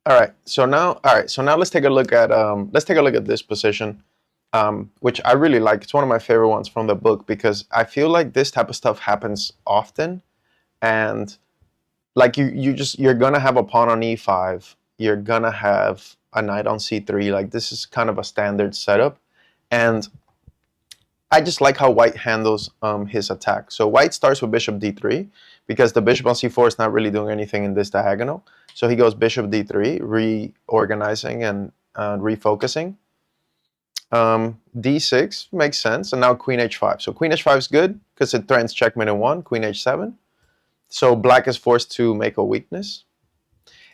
All right, so now let's take a look at this position, which I really like. It's one of my favorite ones from the book because I feel like this type of stuff happens often, and like you're gonna have a pawn on e5, you're gonna have a knight on c3. Like this is kind of a standard setup, and I just like how white handles his attack. So white starts with bishop d3 because the bishop on c4 is not really doing anything in this diagonal. So he goes bishop d3, reorganizing and refocusing. D6 makes sense, and now queen h5. So queen h5 is good because it threatens checkmate in one. Queen h7. So black is forced to make a weakness.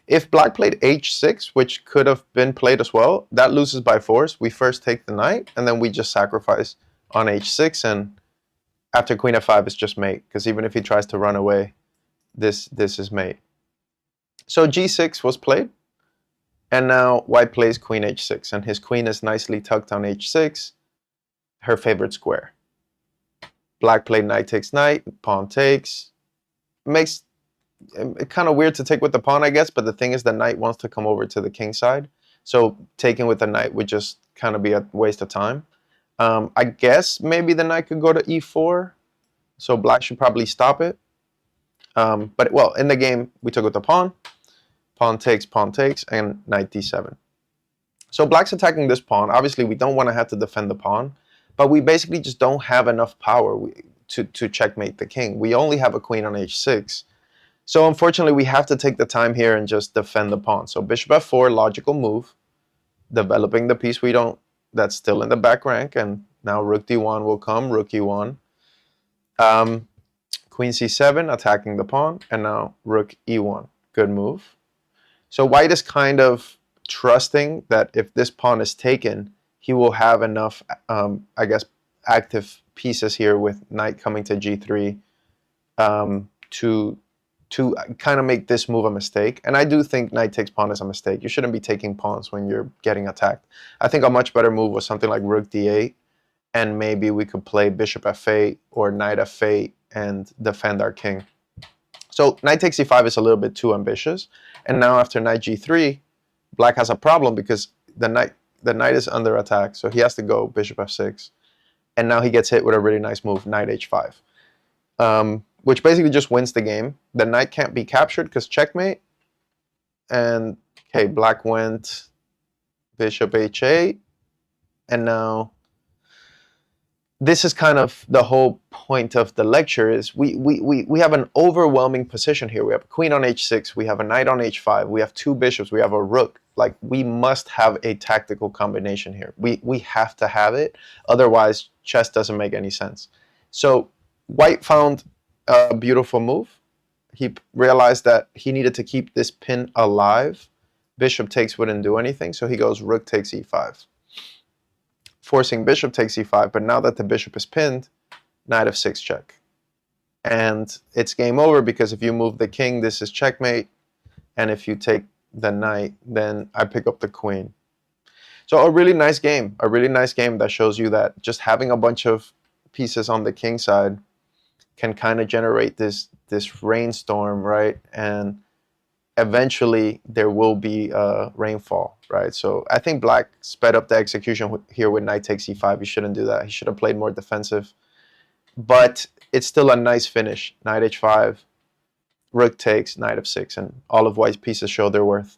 If black played h6, which could have been played as well, that loses by force. We first take the knight, and then we just sacrifice on h6, and after queen f5 it's just mate, because even if he tries to run away, this is mate. So g6 was played, and now white plays queen h6, and his queen is nicely tucked on h6, her favorite square. Black played knight takes knight, pawn takes. Makes it kind of weird to take with the pawn, I guess, but the thing is the knight wants to come over to the king side, so taking with the knight would just kind of be a waste of time. I guess maybe the knight could go to e4, so black should probably stop it. But well, in the game we took with the pawn, pawn takes, and knight d7. So black's attacking this pawn. Obviously we don't want to have to defend the pawn, but we basically just don't have enough power to checkmate the king. We only have a queen on h6. So unfortunately, we have to take the time here and just defend the pawn. So bishop f4, logical move, developing the piece that's still in the back rank, and now rook d1 will come, rook e1. Queen c7, attacking the pawn, and now rook e1. Good move. So white is kind of trusting that if this pawn is taken, he will have enough, I guess, active pieces here with knight coming to g3 to kind of make this move a mistake. And I do think knight takes pawn is a mistake. You shouldn't be taking pawns when you're getting attacked. I think a much better move was something like rook d8, and maybe we could play bishop f8 or knight f8 and defend our king. So knight takes e5 is a little bit too ambitious. And now after knight g3, black has a problem because the knight is under attack, so he has to go bishop f6. And now he gets hit with a really nice move, knight h5. Which basically just wins the game. The knight can't be captured because checkmate. And okay, black went bishop h8, and now this is kind of the whole point of the lecture is we have an overwhelming position here. We have a queen on h6, we have a knight on h5, we have two bishops, we have a rook. Like, we must have a tactical combination here. We have to have it, otherwise chess doesn't make any sense. So white found a beautiful move. He realized that he needed to keep this pin alive. Bishop takes wouldn't do anything, so he goes rook takes e5, forcing bishop takes e5. But now that the bishop is pinned, knight f6 check, and it's game over, because if you move the king, this is checkmate, and if you take the knight, then I pick up the queen. So a really nice game that shows you that just having a bunch of pieces on the king side can kind of generate this rainstorm, right? And eventually there will be rainfall, right? So I think black sped up the execution here with knight takes e5. He shouldn't do that. He should have played more defensive. But it's still a nice finish. Knight h5, rook takes, knight f6, and all of white's pieces show their worth.